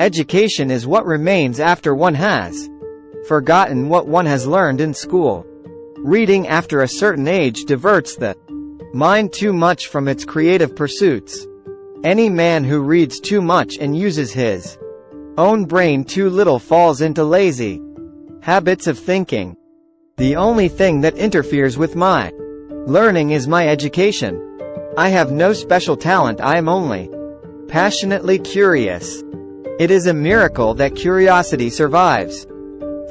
Education is what remains after one has forgotten what one has learned in school. Reading after a certain age diverts the mind too much from its creative pursuits. Any man who reads too much and uses his own brain too little falls into lazy habits of thinking. The only thing that interferes with my learning is my education. I have no special talent, I am only passionately curious. It is a miracle that curiosity survives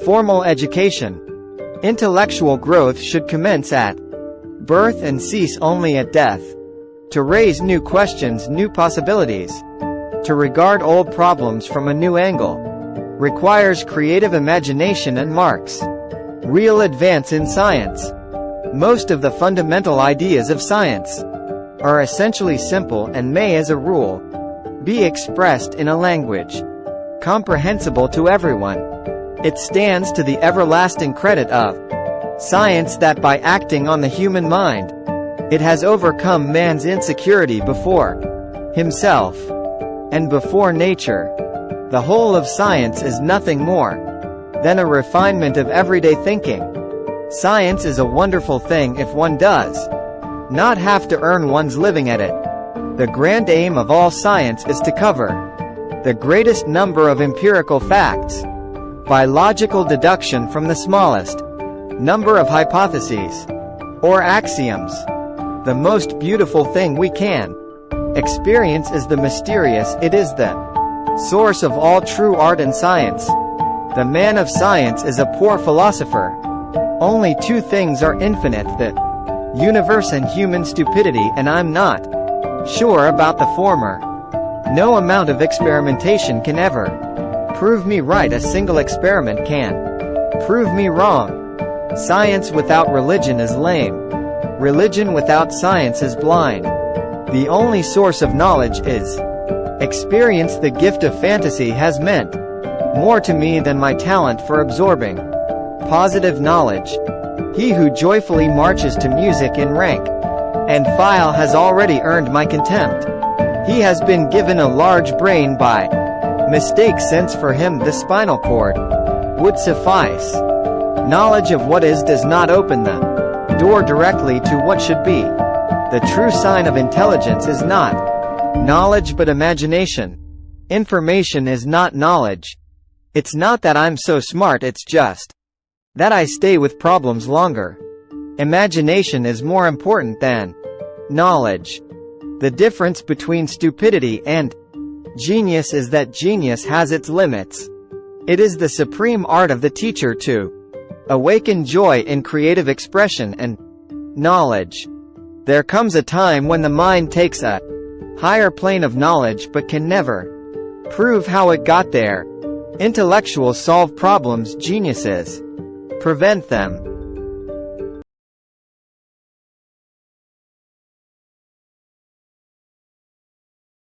formal education. Intellectual growth should commence at birth and cease only at death. To raise new questions, new possibilities, to regard old problems from a new angle, requires creative imagination and marks real advance in science. Most of the fundamental ideas of science are essentially simple and may, as a rule, be expressed in a language comprehensible to everyone. It stands to the everlasting credit of science that by acting on the human mind, it has overcome man's insecurity before himself and before nature. The whole of science is nothing more than a refinement of everyday thinking. Science is a wonderful thing if one does not have to earn one's living at it. The grand aim of all science is to cover the greatest number of empirical facts by logical deduction from the smallest number of hypotheses or axioms. The most beautiful thing we can experience is the mysterious. It is the source of all true art and science. The man of science is a poor philosopher. Only two things are infinite, the universe and human stupidity, and I'm not sure about the former. No amount of experimentation can ever prove me right. A single experiment can prove me wrong. Science without religion is lame. Religion without science is blind. The only source of knowledge is experience. The gift of fantasy has meant more to me than my talent for absorbing positive knowledge. He who joyfully marches to music in rank and file has already earned my contempt. He has been given a large brain by mistake, since for him the spinal cord would suffice. Knowledge of what is does not open the door directly to what should be. The true sign of intelligence is not knowledge but imagination. Information is not knowledge. It's not that I'm so smart, it's just that I stay with problems longer. Imagination is more important than knowledge. The difference between stupidity and genius is that genius has its limits. It is the supreme art of the teacher to awaken joy in creative expression and knowledge. There comes a time when the mind takes a higher plane of knowledge but can never prove how it got there. Intellectuals solve problems, geniuses prevent them.